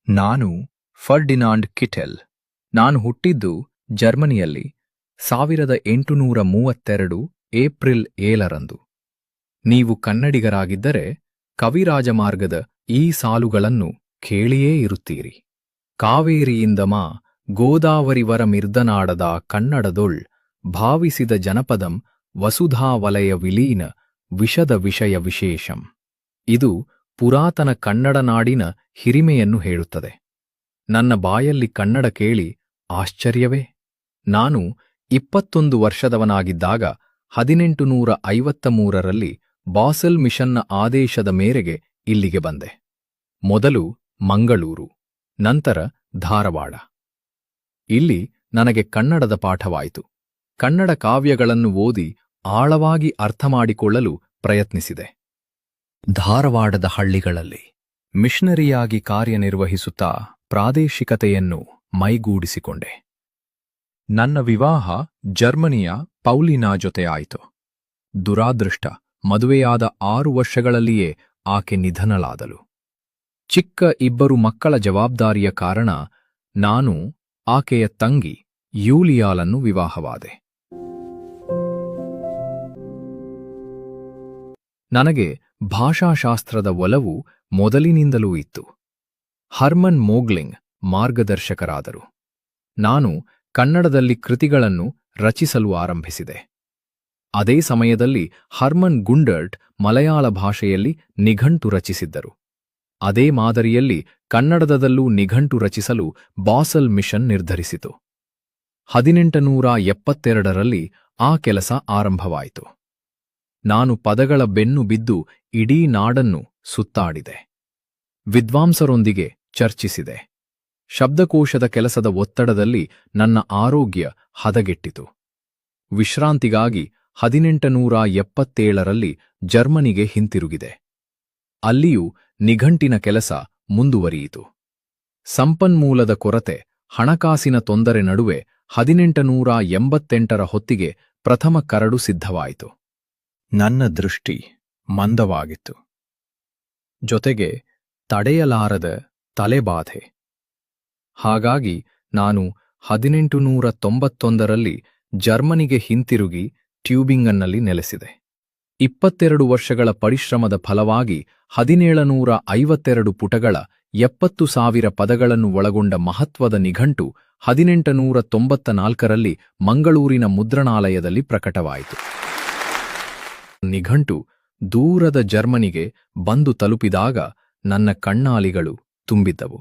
ನಾನು Ferdinand Kittel. ನಾನು ಹುಟ್ಟಿದ್ದು ಜರ್ಮನಿಯಲ್ಲಿ 1832 ಏಪ್ರಿಲ್ 7ರಂದು. ನೀವು ಕನ್ನಡಿಗರಾಗಿದ್ದರೆ ಕವಿರಾಜಮಾರ್ಗದ ಈ ಸಾಲುಗಳನ್ನು ಕೇಳಿಯೇ ಇರುತ್ತೀರಿ. ಕಾವೇರಿಯಿಂದ ಮಾ ಗೋದಾವರಿವರಮಿರ್ದನಾಡದ ಕನ್ನಡದೊಳ್ ಭಾವಿಸಿದ ಜನಪದಂ ವಸುಧಾವಲಯ ವಿಲೀನ ವಿಷದ ವಿಷಯ ವಿಶೇಷಂ. ಇದು ಪುರಾತನ ಕನ್ನಡ ನಾಡಿನ ಹಿರಿಮೆಯನ್ನು ಹೇಳುತ್ತದೆ. ನನ್ನ ಬಾಯಲ್ಲಿ ಕನ್ನಡ ಕೇಳಿ ಆಶ್ಚರ್ಯವೇ. ನಾನು 21 ವರ್ಷದವನಾಗಿದ್ದಾಗ 1853ರಲ್ಲಿ ಬಾಸೆಲ್ ಮಿಷನ್ನ ಆದೇಶದ ಮೇರೆಗೆ ಇಲ್ಲಿಗೆ ಬಂದೆ. ಮೊದಲು ಮಂಗಳೂರು, ನಂತರ ಧಾರವಾಡ. ಇಲ್ಲಿ ನನಗೆ ಕನ್ನಡದ ಪಾಠವಾಯಿತು. ಕನ್ನಡ ಕಾವ್ಯಗಳನ್ನು ಓದಿ ಆಳವಾಗಿ ಅರ್ಥಮಾಡಿಕೊಳ್ಳಲು ಪ್ರಯತ್ನಿಸಿದೆ. ಧಾರವಾಡದ ಹಳ್ಳಿಗಳಲ್ಲಿ ಮಿಷನರಿಯಾಗಿ ಕಾರ್ಯನಿರ್ವಹಿಸುತ್ತಾ ಪ್ರಾದೇಶಿಕತೆಯನ್ನು ಮೈಗೂಡಿಸಿಕೊಂಡೆ. ನನ್ನ ವಿವಾಹ ಜರ್ಮನಿಯ ಪೌಲಿನಾ ಜೊತೆ ಆಯಿತು. ದುರಾದೃಷ್ಟ, ಮದುವೆಯಾದ 6 ವರ್ಷಗಳಲ್ಲಿಯೇ ಆಕೆ ನಿಧನಳಾದಳು. ಚಿಕ್ಕ 2 ಮಕ್ಕಳ ಜವಾಬ್ದಾರಿಯ ಕಾರಣ ನಾನು ಆಕೆಯ ತಂಗಿ ಯೂಲಿಯಾಳನ್ನು ವಿವಾಹವಾದೆ. ನನಗೆ ಭಾಷಾಶಾಸ್ತ್ರದ ಒಲವು ಮೊದಲಿನಿಂದಲೂ ಇತ್ತು. ಹರ್ಮನ್ ಮೋಗ್ಲಿಂಗ್ ಮಾರ್ಗದರ್ಶಕರಾದರು. ನಾನು ಕನ್ನಡದಲ್ಲಿ ಕೃತಿಗಳನ್ನು ರಚಿಸಲು ಆರಂಭಿಸಿದೆ. ಅದೇ ಸಮಯದಲ್ಲಿ ಹರ್ಮನ್ ಗುಂಡರ್ಟ್ ಮಲಯಾಳ ಭಾಷೆಯಲ್ಲಿ ನಿಘಂಟು ರಚಿಸಿದ್ದರು. ಅದೇ ಮಾದರಿಯಲ್ಲಿ ಕನ್ನಡದಲ್ಲೂ ನಿಘಂಟು ರಚಿಸಲು ಬಾಸೆಲ್ ಮಿಷನ್ ನಿರ್ಧರಿಸಿತು. 1872ರಲ್ಲಿ ಆ ಕೆಲಸ ಆರಂಭವಾಯಿತು. ನಾನು ಪದಗಳ ಬೆನ್ನು ಬಿದ್ದು ಇಡೀ ನಾಡನ್ನು ಸುತ್ತಾಡಿದೆ. ವಿದ್ವಾಂಸರೊಂದಿಗೆ ಚರ್ಚಿಸಿದೆ. ಶಬ್ದಕೋಶದ ಕೆಲಸದ ಒತ್ತಡದಲ್ಲಿ ನನ್ನ ಆರೋಗ್ಯ ಹದಗೆಟ್ಟಿತು. ವಿಶ್ರಾಂತಿಗಾಗಿ 1877ರಲ್ಲಿ ಜರ್ಮನಿಗೆ ಹಿಂತಿರುಗಿದೆ. ಅಲ್ಲಿಯೂ ನಿಘಂಟಿನ ಕೆಲಸ ಮುಂದುವರಿಯಿತು. ಸಂಪನ್ಮೂಲದ ಕೊರತೆ, ಹಣಕಾಸಿನ ತೊಂದರೆ ನಡುವೆ 1888ರ ಹೊತ್ತಿಗೆ ಪ್ರಥಮ ಕರಡು ಸಿದ್ಧವಾಯಿತು. ನನ್ನ ದೃಷ್ಟಿ ಮಂದವಾಗಿತ್ತು. ಜೊತೆಗೆ ತಡೆಯಲಾರದ ತಲೆಬಾಧೆ. ಹಾಗಾಗಿ ನಾನು 1891ರಲ್ಲಿ ಜರ್ಮನಿಗೆ ಹಿಂತಿರುಗಿ ಟ್ಯೂಬಿಂಗನ್ನಲ್ಲಿ ನೆಲೆಸಿದೆ. 22 ವರ್ಷಗಳ ಪರಿಶ್ರಮದ ಫಲವಾಗಿ 1752 ಪುಟಗಳ 70,000 ಪದಗಳನ್ನು ಒಳಗೊಂಡ ಮಹತ್ವದ ನಿಘಂಟು 1894ರಲ್ಲಿ ಮಂಗಳೂರಿನ ಮುದ್ರಣಾಲಯದಲ್ಲಿ ಪ್ರಕಟವಾಯಿತು. ನಿಘಂಟು ದೂರದ ಜರ್ಮನಿಗೆ ಬಂದು ತಲುಪಿದಾಗ ನನ್ನ ಕಣ್ಣಾಲಿಗಳು ತುಂಬಿದ್ದವು.